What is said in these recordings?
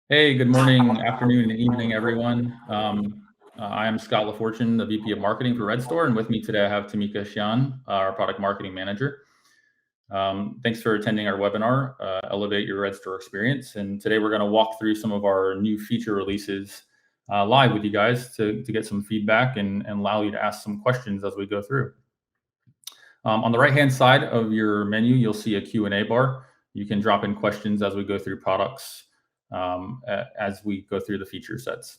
Hey, good morning, afternoon, and evening, everyone. I am Scott LaFortune, the VP of Marketing for Redstor, and with me today I have Tamika Xian, our Product Marketing Manager. Thanks for attending our webinar, Elevate Your Redstor Experience. And today we're going to walk through some of our new feature releases live with you guys to get some feedback and allow you to ask some questions as we go through. On the right-hand side of your menu, you'll see a Q&A bar. You can drop in questions as we go through products, as we go through the feature sets.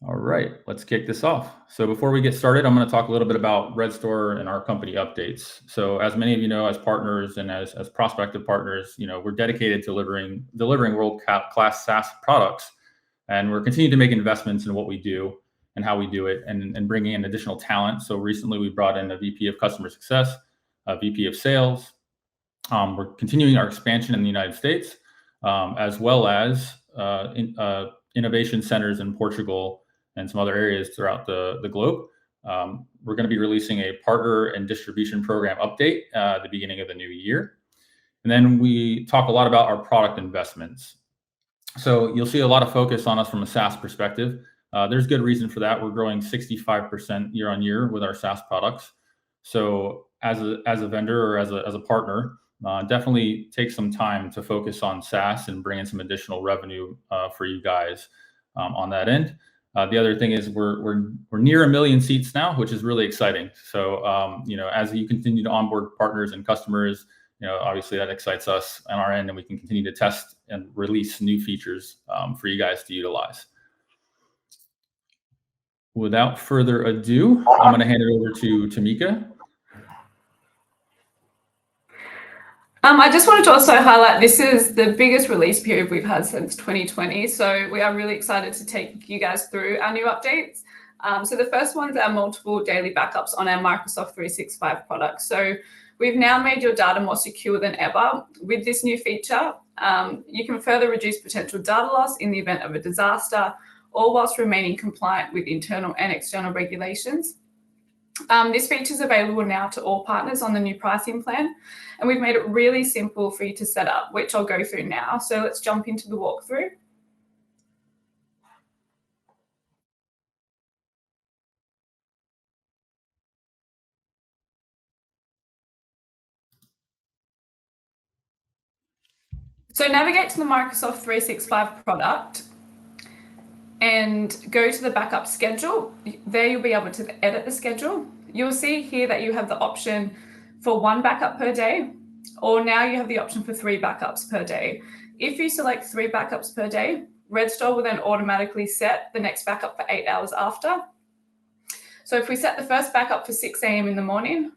All right, let's kick this off. So before we get started, I'm going to talk a little bit about Redstor and our company updates. So as many of you know, as partners and as prospective partners, we're dedicated to delivering world-class SaaS products, and we're continuing to make investments in what we do and how we do it, and bringing in additional talent. So recently we brought in a VP of Customer Success, a VP of Sales. We're continuing our expansion in the United States, as well as innovation centers in Portugal and some other areas throughout the globe. We're going to be releasing a partner and distribution program update at the beginning of the new year. And then we talk a lot about our product investments. So you'll see a lot of focus on us from a SaaS perspective. There's good reason for that. We're growing 65% year on year with our SaaS products. So as a vendor or as a partner, definitely take some time to focus on SaaS and bring in some additional revenue for you guys on that end. The other thing is we're near 1 million seats now, which is really exciting. So as you continue to onboard partners and customers, obviously that excites us on our end, and we can continue to test and release new features for you guys to utilize. Without further ado, I'm going to hand it over to Tamika. I just wanted to also highlight this is the biggest release period we've had since 2020. So we are really excited to take you guys through our new updates. So the first one is our multiple daily backups on our Microsoft 365 products. So we've now made your data more secure than ever. With this new feature, you can further reduce potential data loss in the event of a disaster, all whilst remaining compliant with internal and external regulations. This feature is available now to all partners on the new pricing plan, and we've made it really simple for you to set up, which I'll go through now. So let's jump into the walkthrough. So navigate to the Microsoft 365 product and go to the backup schedule. There you'll be able to edit the schedule. You'll see here that you have the option for 1 backup per day, or now you have the option for 3 backups per day. If you select 3 backups per day, Redstor will then automatically set the next backup for 8 hours after. So if we set the first backup for 6 a.m. in the morning,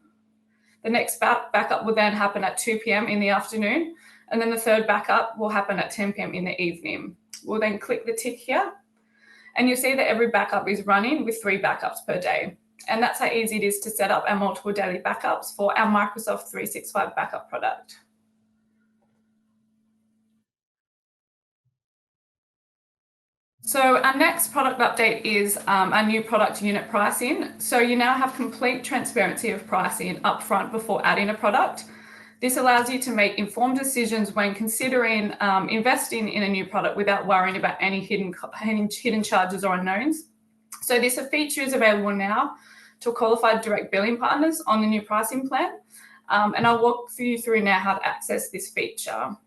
the next backup will then happen at 2 p.m. in the afternoon, and then the third backup will happen at 10 p.m. in the evening. We'll then click the tick here, and you'll see that every backup is running with 3 backups per day. And that's how easy it is to set up our multiple daily backups for our Microsoft 365 backup product. So our next product update is our new product unit pricing. So you now have complete transparency of pricing upfront before adding a product. This allows you to make informed decisions when considering investing in a new product without worrying about any hidden charges or unknowns. So this feature is available now to qualified direct billing partners on the new pricing plan. And I'll walk you through now how to access this feature.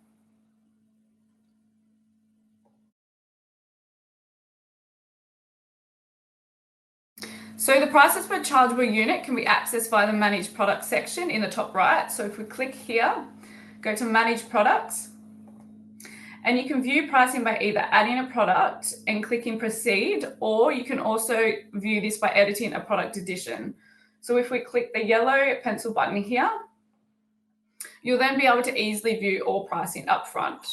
So the prices per chargeable unit can be accessed via the Manage Products section in the top right. So if we click here, go to Manage Products, and you can view pricing by either adding a product and clicking Proceed, or you can also view this by editing a product addition. So if we click the yellow pencil button here, you'll then be able to easily view all pricing up front.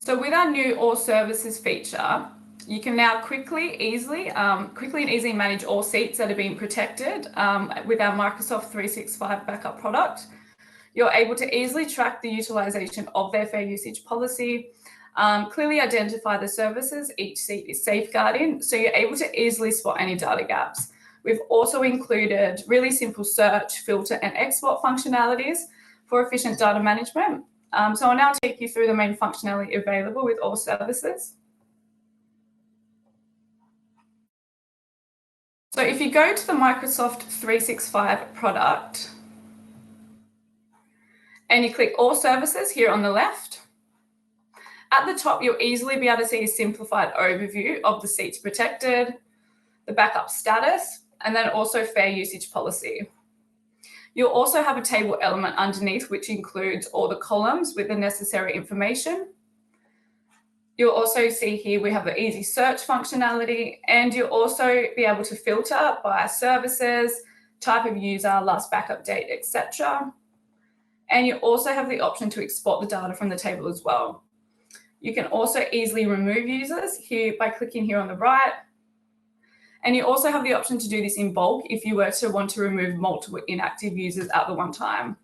So with our new All Services feature, you can now quickly and easily manage all seats that are being protected with our Microsoft 365 backup product. You're able to easily track the utilization of their fair usage policy, clearly identify the services each seat is safeguarding, so you're able to easily spot any data gaps. We've also included really simple search, filter, and export functionalities for efficient data management. So I'll now take you through the main functionality available with all services. So if you go to the Microsoft 365 product and you click all services here on the left, at the top, you'll easily be able to see a simplified overview of the seats protected, the backup status, and then also fair usage policy. You'll also have a table element underneath, which includes all the columns with the necessary information. You'll also see here we have the easy search functionality, and you'll also be able to filter by services, type of user, last backup date, etc. And you also have the option to export the data from the table as well. You can also easily remove users here by clicking here on the right. And you also have the option to do this in bulk if you were to want to remove multiple inactive users at the one time.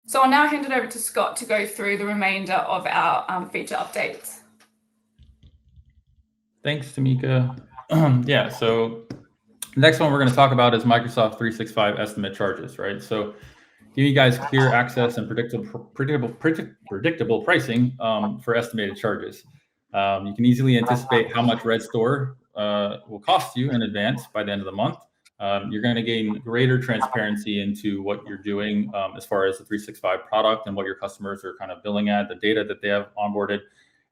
So I'll now hand it over to Scott to go through the remainder of our feature updates. Thanks, Tamika. Yeah, so the next one we're going to talk about is Microsoft 365 estimate charges, right? So give you guys clear access and predictable pricing for estimated charges. You can easily anticipate how much Redstor will cost you in advance by the end of the month. You're going to gain greater transparency into what you're doing as far as the 365 product and what your customers are kind of billing at, the data that they have onboarded.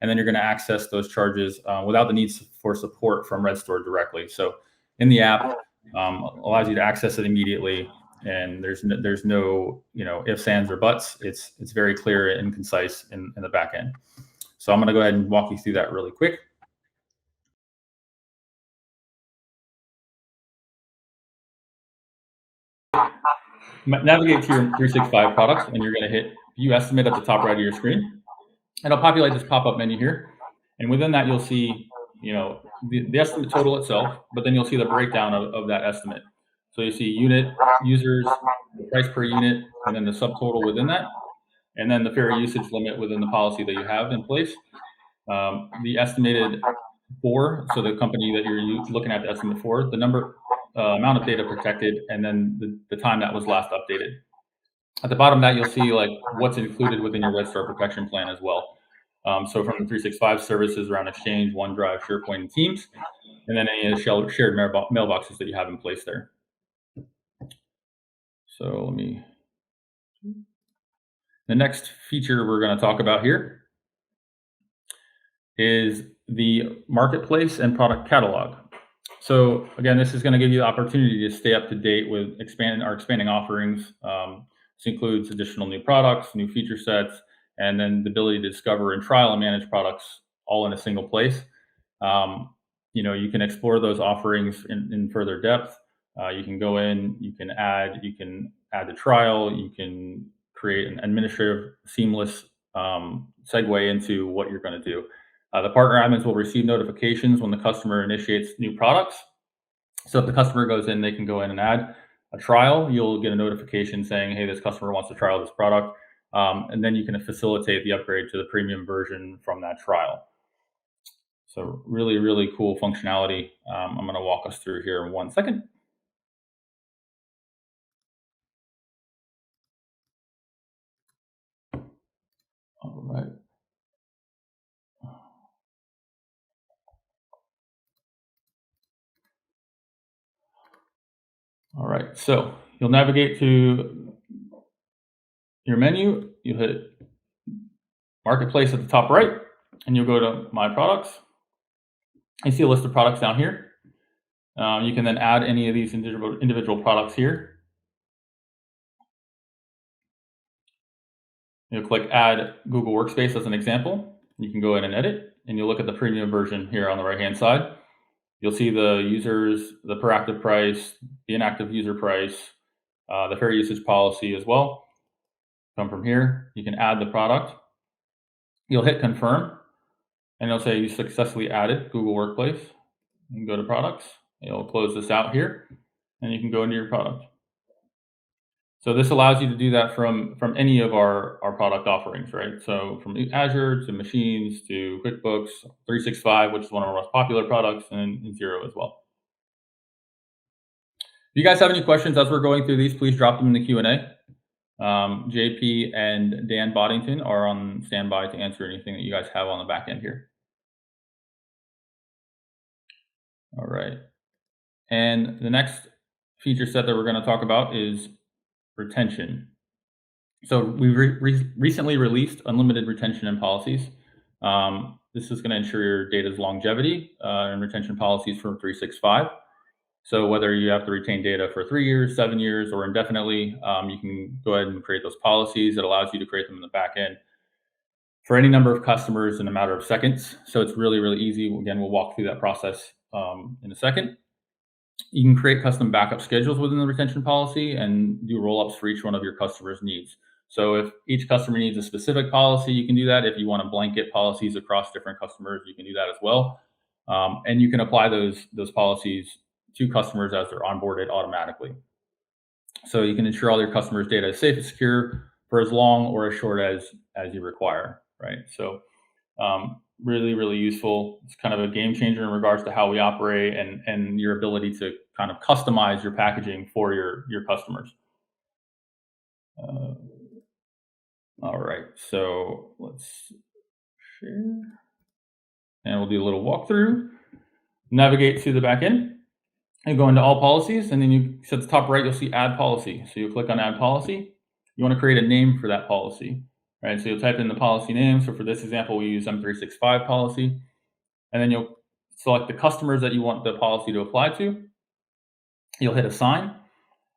And then you're going to access those charges without the need for support from Redstor directly. So in the app, allows you to access it immediately. And there's no ifs, ands, or buts. It's very clear and concise in the back end. So I'm going to go ahead and walk you through that really quick. Navigate to your 365 products, and you're going to hit View Estimate at the top right of your screen. And it'll populate this pop-up menu here. And within that, you'll see the estimate total itself, but then you'll see the breakdown of that estimate. So you see unit, users, the price per unit, and then the subtotal within that, and then the fair usage limit within the policy that you have in place. The estimated for, so the company that you're looking at the estimate for, the number, amount of data protected, and then the time that was last updated. At the bottom of that, you'll see like what's included within your Redstor protection plan as well. So from the 365 services around Exchange, OneDrive, SharePoint, and Teams, and then any of the shared mailboxes that you have in place there. So the next feature we're going to talk about here is the marketplace and product catalog. So again, this is going to give you the opportunity to stay up to date with our expanding offerings. This includes additional new products, new feature sets, and then the ability to discover and trial and manage products all in a single place. You can explore those offerings in further depth. You can go in, you can add the trial, you can create an administrative seamless segue into what you're going to do. The partner admins will receive notifications when the customer initiates new products. So if the customer goes in, they can go in and add a trial. You'll get a notification saying, hey, this customer wants to trial this product. And then you can facilitate the upgrade to the premium version from that trial. So really, really cool functionality. I'm going to walk us through here in 1 second. All right. All right, so you'll navigate to your menu. You hit Marketplace at the top right, and you'll go to My Products. You see a list of products down here. You can then add any of these individual products here. You'll click Add Google Workspace as an example. You can go in and edit, and you'll look at the premium version here on the right-hand side. You'll see the users, the per active price, the inactive user price, the fair usage policy as well. Come from here, you can add the product. You'll hit confirm, and it'll say you successfully added Google Workplace. You can go to products. It'll close this out here, and you can go into your product. So this allows you to do that from any of our product offerings, right? So from Azure to Machines to QuickBooks, 365, which is one of our most popular products, and Xero as well. If you guys have any questions as we're going through these, please drop them in the Q&A. JP and Dan Boddington are on standby to answer anything that you guys have on the back end here. All right. And the next feature set that we're going to talk about is retention. So we recently released unlimited retention and policies. This is going to ensure your data's longevity and retention policies for 365. So whether you have to retain data for 3 years, 7 years, or indefinitely, you can go ahead and create those policies. It allows you to create them in the back end for any number of customers in a matter of seconds. So it's really, really easy. Again, we'll walk through that process in a second. You can create custom backup schedules within the retention policy and do roll-ups for each one of your customers' needs. So if each customer needs a specific policy, you can do that. If you want to blanket policies across different customers, you can do that as well. And you can apply those policies to customers as they're onboarded automatically. So you can ensure all your customers' data is safe and secure for as long or as short as you require, right? So really, really useful. It's kind of a game changer in regards to how we operate and your ability to kind of customize your packaging for your customers. All right, so let's share. And we'll do a little walkthrough. Navigate to the back end and go into all policies. And then you at the top right, you'll see add policy. So you'll click on add policy. You want to create a name for that policy, right? So you'll type in the policy name. So for this example, we use M365 policy. And then you'll select the customers that you want the policy to apply to. You'll hit assign.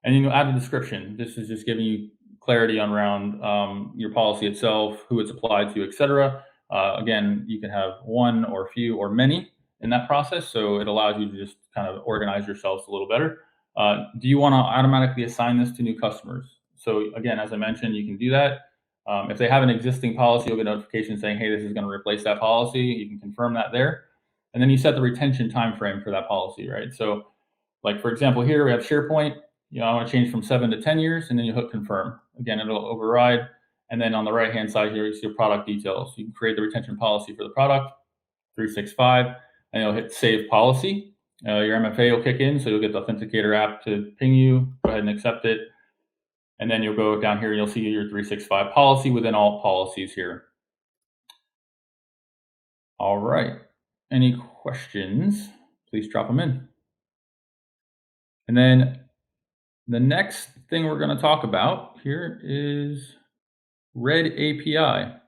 And then you'll add a description. This is just giving you clarity on around your policy itself, who it's applied to, etc. Again, you can have one or few or many in that process. So it allows you to just kind of organize yourselves a little better. Do you want to automatically assign this to new customers? So again, as I mentioned, you can do that. If they have an existing policy, you'll get a notification saying, hey, this is going to replace that policy. You can confirm that there. And then you set the retention time frame for that policy, right? So like, for example, here we have SharePoint. I want to change from 7 to 10 years, and then you hit confirm. Again, it'll override. And then on the right-hand side here, you see your product details. You can create the retention policy for the product, 365, and you'll hit save policy. Your MFA will kick in, so you'll get the Authenticator app to ping you. Go ahead and accept it. And then you'll go down here, and you'll see your 365 policy within all policies here. All right. Any questions? Please drop them in. And then the next thing we're going to talk about here is RedAPI.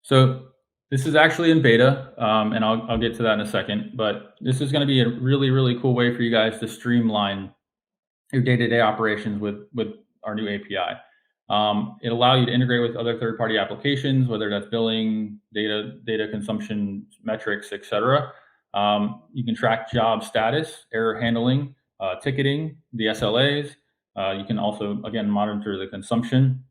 So this is actually in beta, and I'll get to that in a second. But this is going to be a really, really cool way for you guys to streamline your day-to-day operations with our new API. It'll allow you to integrate with other third-party applications, whether that's billing, data consumption metrics, etc. You can track job status, error handling, ticketing, the SLAs. You can also, again, monitor the consumption.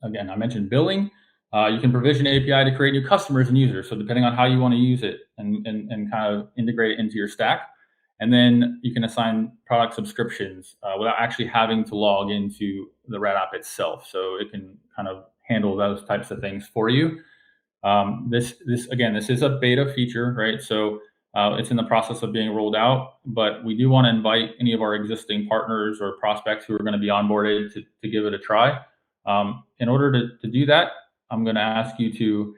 Again, I mentioned billing. You can provision API to create new customers and users. So depending on how you want to use it and kind of integrate it into your stack. And then you can assign product subscriptions without actually having to log into the RedApp itself. So it can kind of handle those types of things for you. This is a beta feature, right? So it's in the process of being rolled out, but we do want to invite any of our existing partners or prospects who are going to be onboarded to give it a try. In order to do that, I'm going to ask you to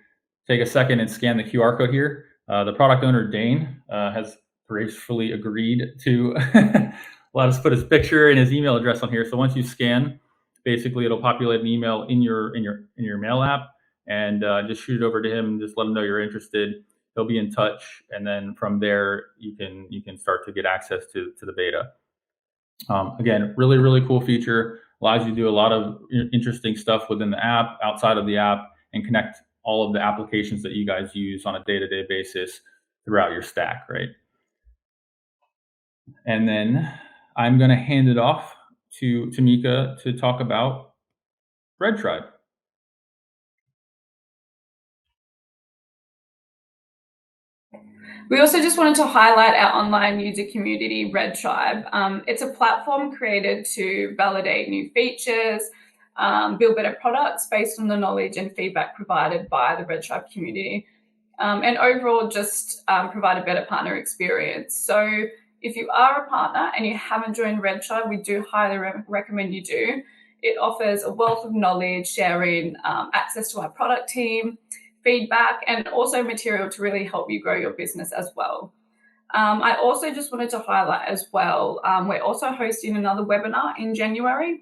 take a second and scan the QR code here. The product owner, Dane, has gracefully agreed to let us put his picture and his email address on here. So once you scan, basically it'll populate an email in your mail app, and just shoot it over to him. Just let him know you're interested. He'll be in touch, and then from there you can start to get access to the beta. Again, really, really cool feature. Allows you to do a lot of interesting stuff within the app, outside of the app, and connect all of the applications that you guys use on a day-to-day basis throughout your stack, right? And then I'm going to hand it off to Tamika to talk about Red Tribe. We also just wanted to highlight our online user community, Red Tribe. It's a platform created to validate new features, build better products based on the knowledge and feedback provided by the Red Tribe community, and overall just provide a better partner experience. So if you are a partner and you haven't joined Red Tribe, we do highly recommend you do. It offers a wealth of knowledge, sharing, access to our product team, feedback, and also material to really help you grow your business as well. I also just wanted to highlight as well, we're also hosting another webinar in January,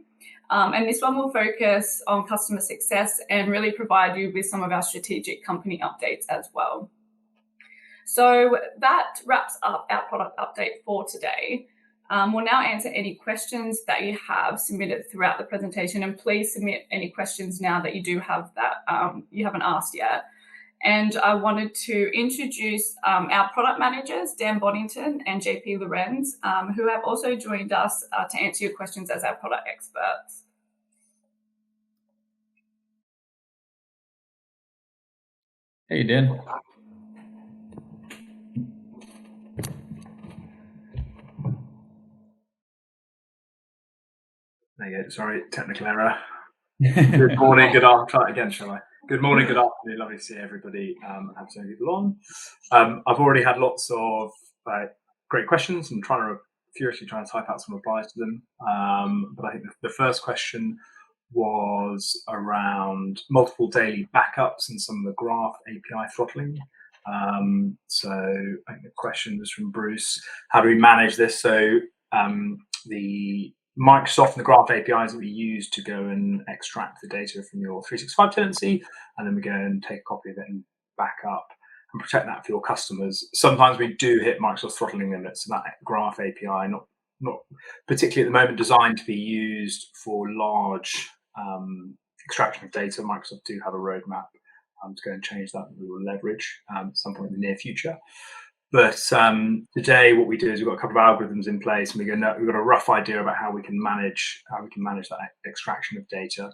and this one will focus on customer success and really provide you with some of our strategic company updates as well. So that wraps up our product update for today. We'll now answer any questions that you have submitted throughout the presentation, and please submit any questions now that you do have that you haven't asked yet. And I wanted to introduce our product managers, Dan Boddington and JP Lorenz, who have also joined us to answer your questions as our product experts. Hey, Dan. There you go. Sorry, technical error. Good morning, good afternoon. Try it again, shall I? Good morning, good afternoon. Lovely to see everybody and have so many people on. I've already had lots of great questions and furiously trying to type out some replies to them. But I think the first question was around multiple daily backups and some of the graph API throttling. So I think the question was from Bruce. How do we manage this? So the Microsoft and the graph APIs that we use to go and extract the data from your 365 tenancy, and then we go and take a copy of it and back up and protect that for your customers. Sometimes we do hit Microsoft throttling limits, and that graph API, not particularly at the moment designed to be used for large extraction of data. Microsoft do have a roadmap to go and change that we will leverage at some point in the near future. But today, what we do is we've got a couple of algorithms in place, and we've got a rough idea about how we can manage that extraction of data,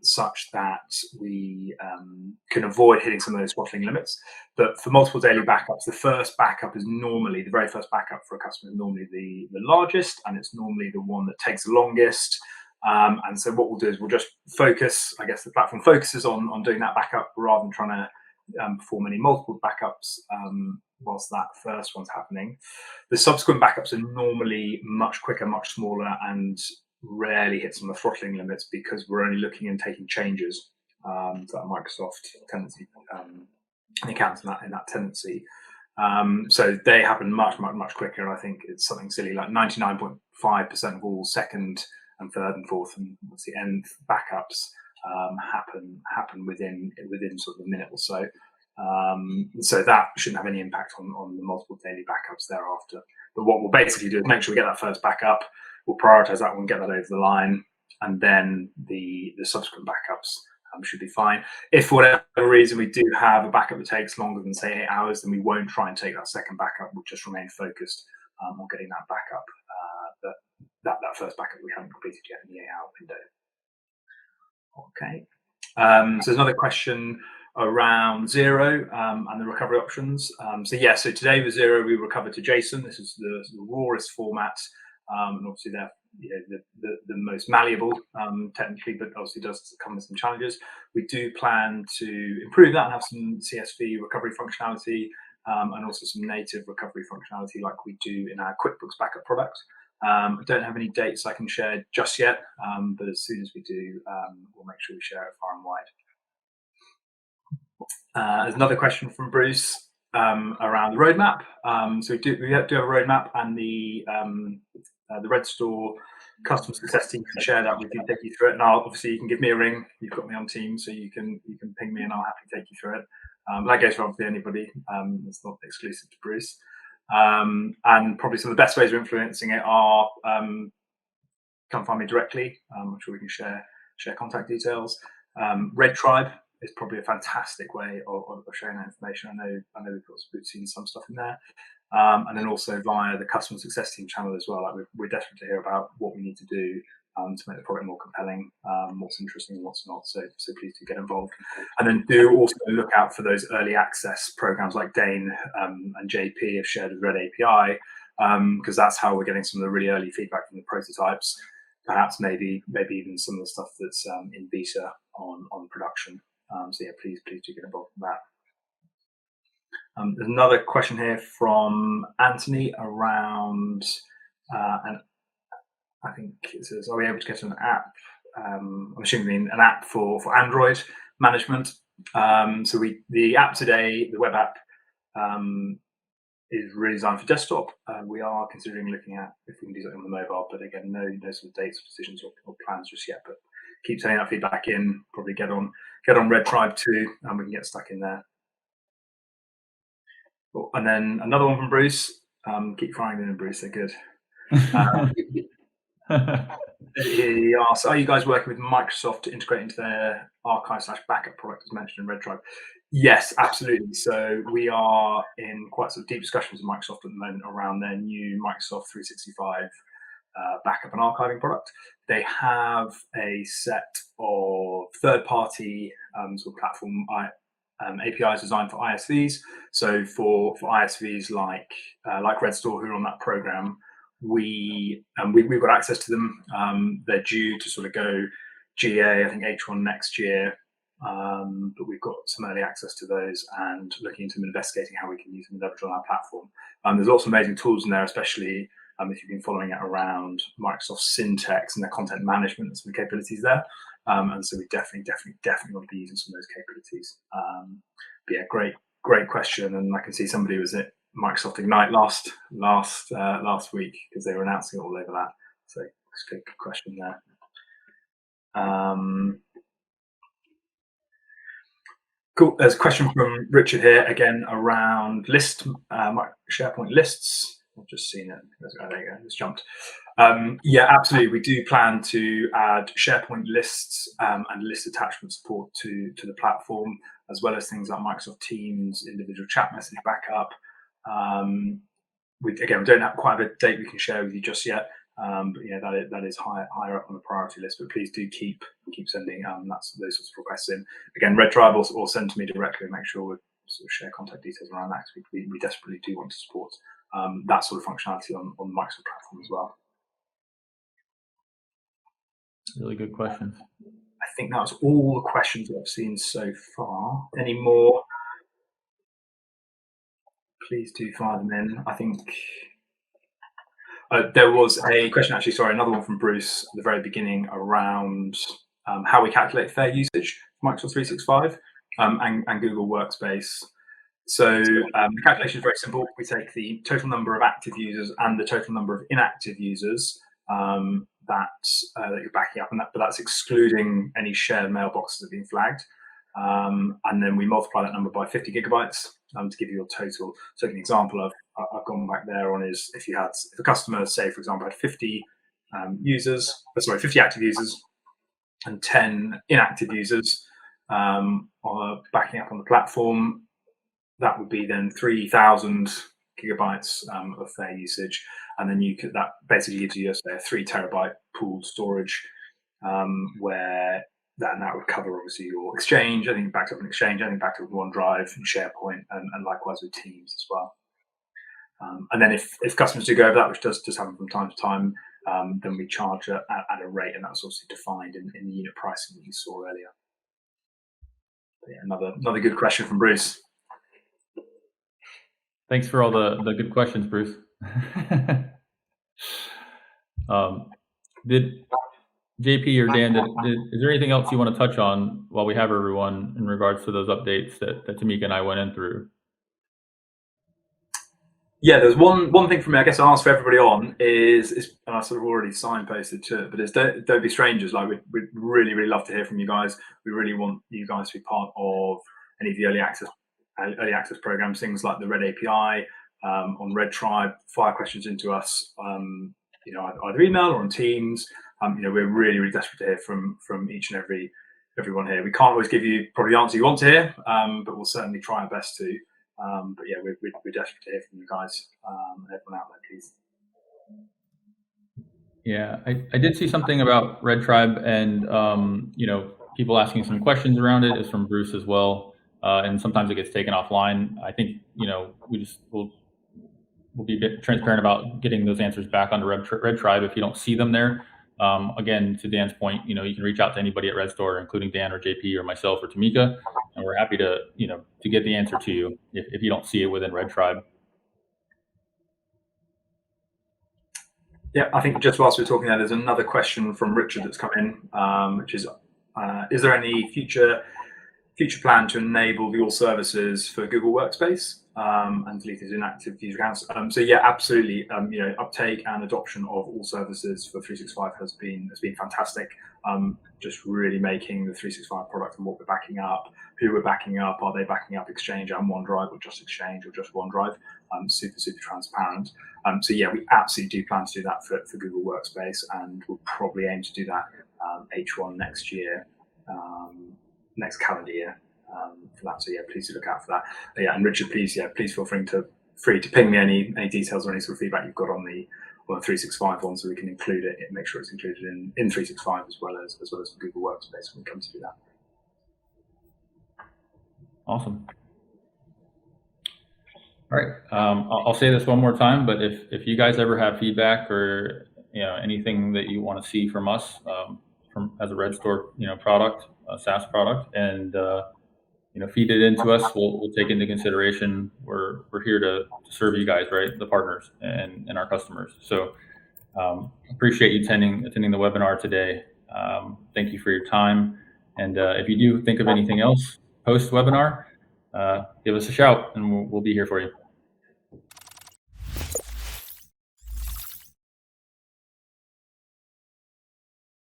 such that we can avoid hitting some of those throttling limits. But for multiple daily backups, the first backup is normally the very first backup for a customer is normally the largest, and it's normally the one that takes the longest. And so what we'll do is we'll just focus. I guess the platform focuses on doing that backup rather than trying to perform any multiple backups whilst that first one's happening. The subsequent backups are normally much quicker, much smaller, and rarely hit some of the throttling limits because we're only looking and taking changes to that Microsoft tenancy accounts in that tenancy. So they happen much quicker, and I think it's something silly like 99.5% of all second and third and fourth and obviously nth backups happen within sort of a minute or so. So that shouldn't have any impact on the multiple daily backups thereafter. But what we'll basically do is make sure we get that first backup, we'll prioritize that one, get that over the line, and then the subsequent backups should be fine. If for whatever reason we do have a backup that takes longer than say 8 hours, then we won't try and take that second backup. We'll just remain focused on getting that backup, that first backup we haven't completed yet in the 8-hour window. Okay. So there's another question around Zero and the recovery options. So today with Zero we recovered to JSON. This is the rawest format, and obviously they're the most malleable technically, but obviously does come with some challenges. We do plan to improve that and have some CSV recovery functionality and also some native recovery functionality like we do in our QuickBooks backup product. I don't have any dates I can share just yet, but as soon as we do, we'll make sure we share it far and wide. There's another question from Bruce around the roadmap. So we have a roadmap, and the Redstor customer success team can share that with you, take you through it. And obviously you can give me a ring. You've got me on Teams, so you can ping me, and I'll happily take you through it. That goes for obviously anybody. It's not exclusive to Bruce. And probably some of the best ways of influencing it are come find me directly. I'm sure we can share contact details. Red Tribe is probably a fantastic way of sharing that information. I know we've seen some stuff in there, and then also via the customer success team channel as well. Like we're desperate to hear about what we need to do to make the product more compelling, what's interesting and what's not. So please do get involved. And then do also look out for those early access programs like Dane and JP have shared with RedAPI, because that's how we're getting some of the really early feedback from the prototypes. Perhaps maybe even some of the stuff that's in beta on production. So yeah, please do get involved in that. There's another question here from Anthony around, and I think it says, are we able to get an app? I'm assuming an app for Android management. So the app today, the web app, is really designed for desktop. We are considering looking at if we can do something on the mobile, but again, no sort of dates or decisions or plans just yet. But keep sending that feedback in. Probably get on RedTribe too, and we can get stuck in there. Cool. And then another one from Bruce. Keep firing them in, Bruce. They're good. He asks, are you guys working with Microsoft to integrate into their archive/backup product as mentioned in RedTribe? Yes, absolutely. So we are in quite sort of deep discussions with Microsoft at the moment around their new Microsoft 365 backup and archiving product. They have a set of third-party sort of platform APIs designed for ISVs. So for ISVs like Redstor, who are on that program, we've got access to them. They're due to sort of go GA, I think H1 next year, but we've got some early access to those and looking into them, investigating how we can use them and leverage on our platform. There's lots of amazing tools in there, especially if you've been following it around Microsoft Syntex and their content management and some capabilities there. And so we definitely want to be using some of those capabilities. But yeah, great question. And I can see somebody was at Microsoft Ignite last week because they were announcing it all over that. So it's a good question there. Cool. There's a question from Richard here again around SharePoint lists. I've just seen it. Oh, there you go. It's jumped. Yeah, absolutely. We do plan to add SharePoint lists and list attachment support to the platform, as well as things like Microsoft Teams, individual chat message backup. We don't have quite a date we can share with you just yet, but yeah, that is higher up on the priority list. But please do keep sending those sorts of requests in. Again, RedTribe or send to me directly and make sure we sort of share contact details around that, because we desperately do want to support that sort of functionality on the Microsoft platform as well. Really good questions. I think that was all the questions that I've seen so far. Any more? Please do fire them in. I think there was a question, actually, sorry, another one from Bruce at the very beginning around how we calculate fair usage for Microsoft 365 and Google Workspace. So the calculation is very simple. We take the total number of active users and the total number of inactive users that you're backing up, but that's excluding any shared mailboxes that have been flagged. And then we multiply that number by 50 gigabytes to give you your total. So an example I've gone back there on is if a customer, say for example, had 50 active users and 10 inactive users are backing up on the platform, that would be then 3,000 gigabytes of fair usage, and then that basically gives you a 3 terabyte pooled storage, where that would cover obviously your Exchange, anything backed up in Exchange, anything backed up in OneDrive and SharePoint, and likewise with Teams as well. And then if customers do go over that, which does happen from time to time, then we charge at a rate, and that's obviously defined in the unit pricing that you saw earlier. But yeah, another good question from Bruce. Thanks for all the good questions, Bruce. Did JP or Dan, is there anything else you want to touch on while we have everyone in regards to those updates that Tamika and I went in through? Yeah, there's one thing for me, I guess I'll ask for everybody on is and I sort of already signposted to it, but it's don't be strangers. Like we'd really, really love to hear from you guys. We really want you guys to be part of any of the early access programs, things like the RedAPI on RedTribe. Fire questions into us, either email or on Teams. We're really, really desperate to hear from each and everyone here. We can't always give you probably the answer you want to hear, but we'll certainly try our best to. But yeah, we're desperate to hear from you guys and everyone out there, please. Yeah, I did see something about Red Tribe, and people asking some questions around it is from Bruce as well. And sometimes it gets taken offline. I think we'll be a bit transparent about getting those answers back onto Red Tribe if you don't see them there. Again, to Dan's point, you can reach out to anybody at Redstor, including Dan or JP or myself or Tamika, and we're happy to to get the answer to you if you don't see it within Red Tribe. Yeah, I think just whilst we're talking there's another question from Richard that's come in, which is there any future plan to enable the all services for Google Workspace and delete his inactive user accounts? So yeah, absolutely. Uptake and adoption of all services for 365 has been fantastic. Just really making the 365 product and what we're backing up, who we're backing up, are they backing up Exchange and OneDrive or just Exchange or just OneDrive? Super transparent. So yeah, we absolutely do plan to do that for Google Workspace, and we'll probably aim to do that H1 next year. Next calendar year for that. So yeah, please do look out for that. But yeah, and Richard, please feel free to ping me any details or any sort of feedback you've got on the 365 one, so we can include it, make sure it's included in 365 as well as for Google Workspace when we come to do that. Awesome. All right, I'll say this one more time, but if you guys ever have feedback or anything that you want to see from us as a Redstor product, a SaaS product, and feed it into us, we'll take into consideration. We're here to serve you guys, right, the partners and our customers. So appreciate you attending the webinar today. Thank you for your time, and if you do think of anything else post webinar, give us a shout and we'll be here for you.